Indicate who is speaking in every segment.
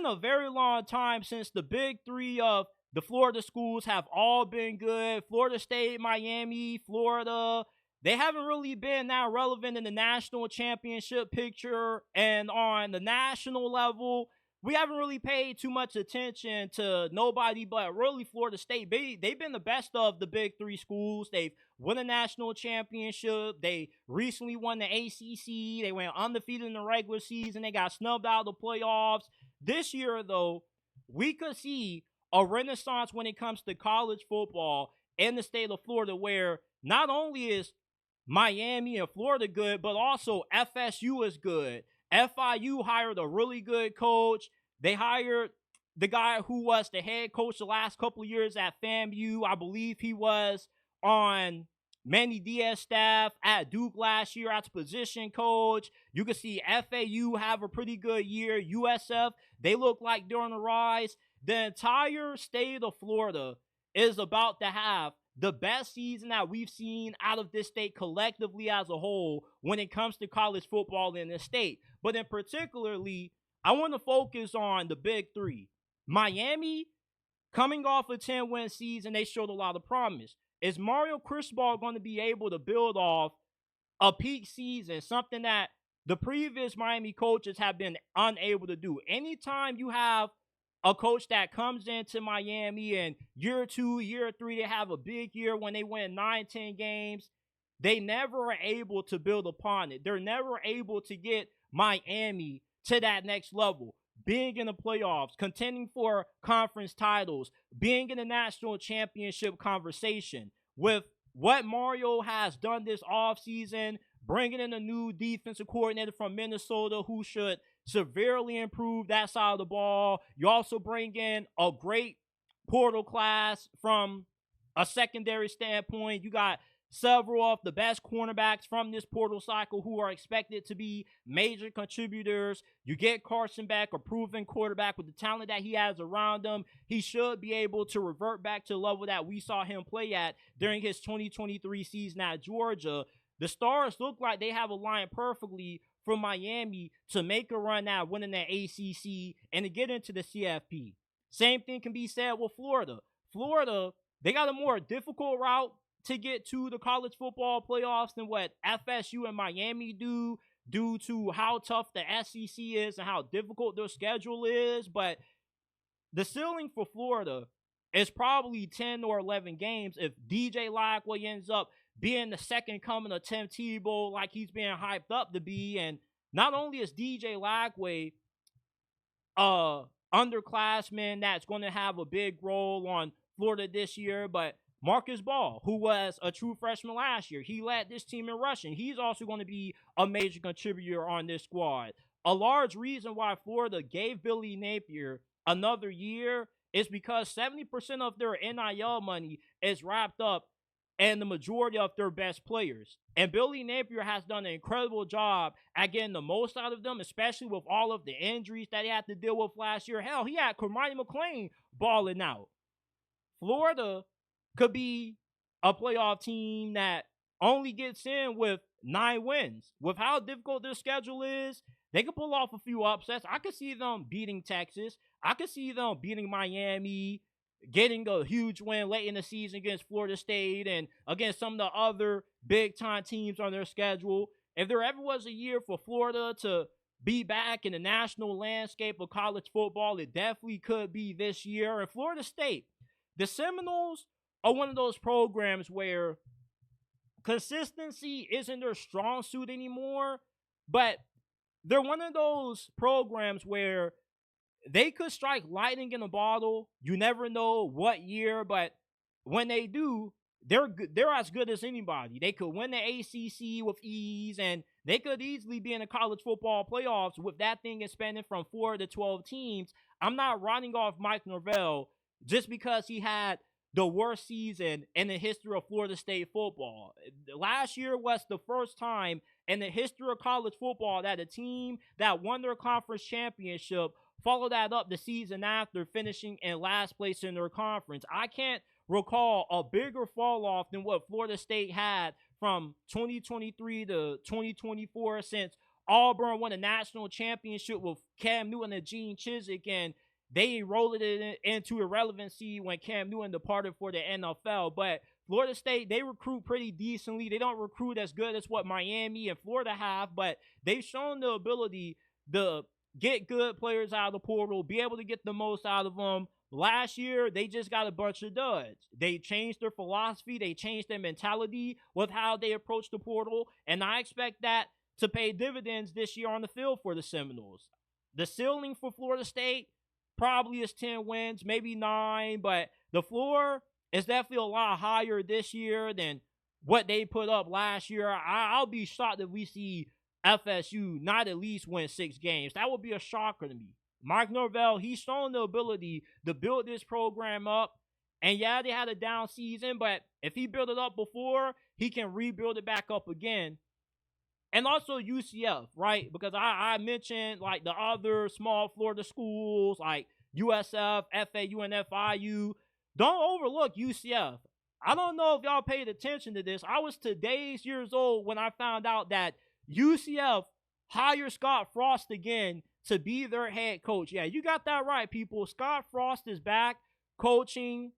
Speaker 1: been a very long time since the big three of the Florida schools have all been good. Florida State, Miami, Florida. They haven't really been that relevant in the national championship picture. And on the national level, we haven't really paid too much attention to nobody but really Florida State. They've been the best of the big three schools. They've won a national championship. They recently won the ACC. They went undefeated in the regular season. They got snubbed out of the playoffs. This year, though, we could see a renaissance when it comes to college football in the state of Florida, where not only is Miami and Florida good, but also FSU is good. FIU hired a really good coach. They hired the guy who was the head coach the last couple of years at FAMU. I believe he was on Manny Diaz's staff at Duke last year as position coach. You can see FAU have a pretty good year. USF, they look like they're on the rise. The entire state of Florida is about to have the best season that we've seen out of this state collectively as a whole when it comes to college football in this state. But in particularly, I want to focus on the big three. Miami, coming off a 10-win season, they showed a lot of promise. Is Mario Cristobal going to be able to build off a peak season, something that the previous Miami coaches have been unable to do? Anytime you have a coach that comes into Miami and year 2, year 3, they have a big year when they win 9-10 games, they never are able to build upon it. They're never able to get Miami to that next level, being in the playoffs, contending for conference titles, being in the national championship conversation. With what Mario has done this offseason, bringing in a new defensive coordinator from Minnesota who should severely improve that side of the ball. You also bring in a great portal class from a secondary standpoint. You got several of the best cornerbacks from this portal cycle who are expected to be major contributors. You get Carson Beck, a proven quarterback with the talent that he has around him. He should be able to revert back to the level that we saw him play at during his 2023 season at Georgia. The Stars look like they have aligned perfectly for Miami to make a run at winning the ACC and to get into the CFP. Same thing can be said with Florida. Florida, they got a more difficult route to get to the college football playoffs than what FSU and Miami do, due to how tough the SEC is and how difficult their schedule is. But the ceiling for Florida is probably 10 or 11 games if DJ Lagway ends up being the second coming of Tim Tebow like he's being hyped up to be. And not only is DJ Lagway underclassman that's going to have a big role on Florida this year, but Marcus Ball, who was a true freshman last year, he led this team in rushing. He's also going to be a major contributor on this squad. A large reason why Florida gave Billy Napier another year is because 70% of their NIL money is wrapped up in the majority of their best players. And Billy Napier has done an incredible job at getting the most out of them, especially with all of the injuries that he had to deal with last year. Hell, he had Cormani McClain balling out. Florida could be a playoff team that only gets in with 9 wins. With how difficult their schedule is, they could pull off a few upsets. I could see them beating Texas. I could see them beating Miami, getting a huge win late in the season against Florida State and against some of the other big-time teams on their schedule. If there ever was a year for Florida to be back in the national landscape of college football, it definitely could be this year. And Florida State, the Seminoles are one of those programs where consistency isn't their strong suit anymore, but they're one of those programs where they could strike lightning in a bottle. You never know what year, but when they do, they're as good as anybody. They could win the ACC with ease, and they could easily be in the college football playoffs with that thing expanding from 4 to 12 teams. I'm not writing off Mike Norvell just because he had the worst season in the history of Florida State football. Last year was the first time in the history of college football that a team that won their conference championship followed that up the season after finishing in last place in their conference. I can't recall a bigger fall off than what Florida State had from 2023 to 2024 since Auburn won a national championship with Cam Newton and Gene Chizik, and they rolled it into irrelevancy when Cam Newton departed for the NFL. But Florida State, they recruit pretty decently. They don't recruit as good as what Miami and Florida have, but they've shown the ability to get good players out of the portal, be able to get the most out of them. Last year, they just got a bunch of duds. They changed their philosophy. They changed their mentality with how they approach the portal, and I expect that to pay dividends this year on the field for the Seminoles. The ceiling for Florida State probably is 10 wins, maybe 9, but the floor is definitely a lot higher this year than what they put up last year. I'll be shocked if we see FSU not at least win 6 games. That would be a shocker to me. Mike Norvell, he's shown the ability to build this program up. And yeah, they had a down season, but if he built it up before, he can rebuild it back up again. And also UCF, right? Because I mentioned like the other small Florida schools like USF, FAU, and FIU. Don't overlook UCF. I don't know if y'all paid attention to this. I was today's years old when I found out that UCF hired Scott Frost again to be their head coach. Yeah, you got that right, people. Scott Frost is back coaching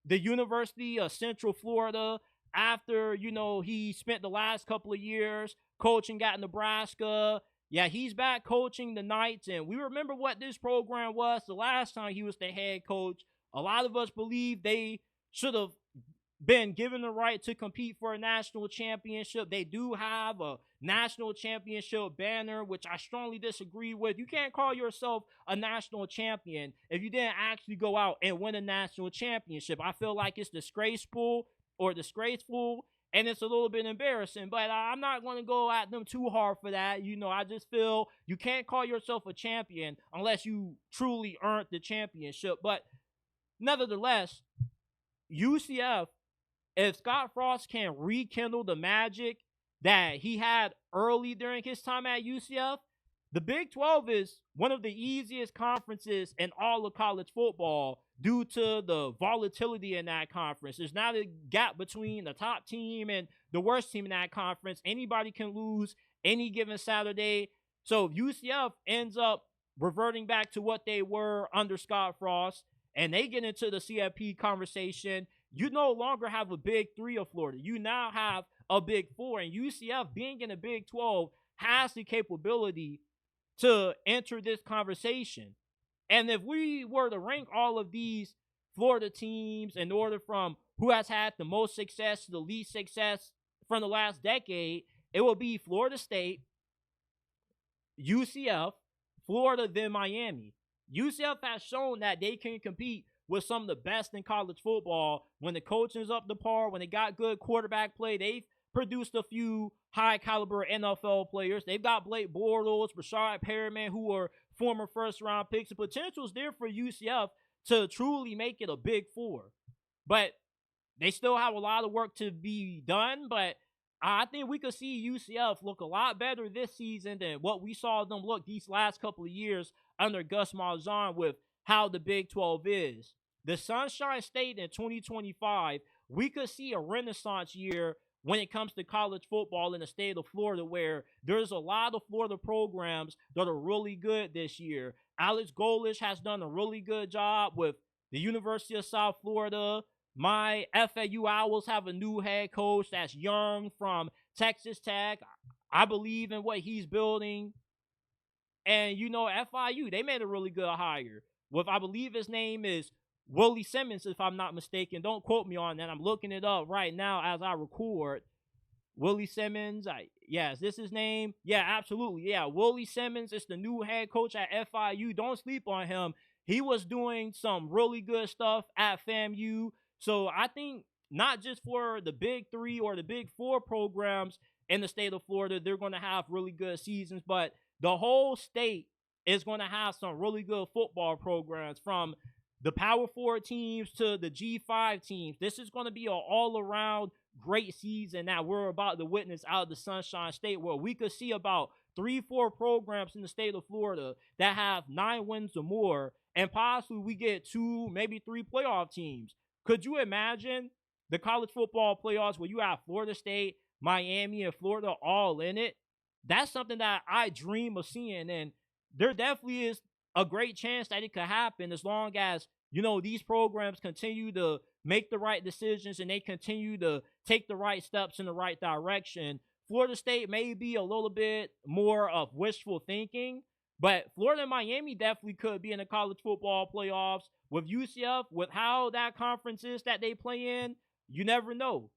Speaker 1: the University of Central Florida after, he spent the last couple of years coaching at Nebraska. Yeah, he's back coaching the Knights, and we remember what this program was the last time he was the head coach. A lot of us believe they should have been given the right to compete for a national championship. They do have a national championship banner, which I strongly disagree with. You can't call yourself a national champion if you didn't actually go out and win a national championship. I feel like it's disgraceful, and it's a little bit embarrassing, but I'm not going to go at them too hard for that. I just feel you can't call yourself a champion unless you truly earned the championship. But nevertheless, UCF, if Scott Frost can rekindle the magic that he had early during his time at UCF, the Big 12 is one of the easiest conferences in all of college football due to the volatility in that conference. There's not a gap between the top team and the worst team in that conference. Anybody can lose any given Saturday. So if UCF ends up reverting back to what they were under Scott Frost and they get into the CFP conversation, you no longer have a Big 3 of Florida. You now have a Big 4. And UCF, being in the Big 12, has the capability to enter this conversation. And if we were to rank all of these Florida teams in order from who has had the most success to the least success from the last decade, it will be Florida State, UCF, Florida, then Miami. UCF has shown that they can compete with some of the best in college football when the coaching is up to par, when they got good quarterback play. They've produced a few high-caliber NFL players. They've got Blake Bortles, Rashad Perriman, who are former first-round picks. The potential is there for UCF to truly make it a Big 4. But they still have a lot of work to be done, but I think we could see UCF look a lot better this season than what we saw them look these last couple of years under Gus Malzahn with how the Big 12 is. The Sunshine State in 2025, we could see a renaissance year when it comes to college football in the state of Florida, where there's a lot of Florida programs that are really good this year. Alex Golesh has done a really good job with the University of South Florida. My FAU Owls have a new head coach that's young from Texas Tech. I believe in what he's building. And, FIU, they made a really good hire with, I believe his name is Willie Simmons, if I'm not mistaken. Don't quote me on that. I'm looking it up right now as I record. Willie Simmons. Is this his name? Yeah, absolutely. Yeah, Willie Simmons is the new head coach at FIU. Don't sleep on him. He was doing some really good stuff at FAMU. So I think not just for the Big 3 or the Big 4 programs in the state of Florida, they're going to have really good seasons, but the whole state is going to have some really good football programs, from the Power 4 teams to the G5 teams. This is going to be an all-around great season that we're about to witness out of the Sunshine State, where we could see about 3-4 programs in the state of Florida that have 9 wins or more, and possibly we get 2, maybe 3 playoff teams. Could you imagine the college football playoffs where you have Florida State, Miami, and Florida all in it? that's something that I dream of seeing. And there definitely is a great chance that it could happen as long as, you know, these programs continue to make the right decisions and they continue to take the right steps in the right direction. Florida State may be a little bit more of wishful thinking, but Florida and Miami definitely could be in the college football playoffs. With UCF, with how that conference is that they play in, you never know.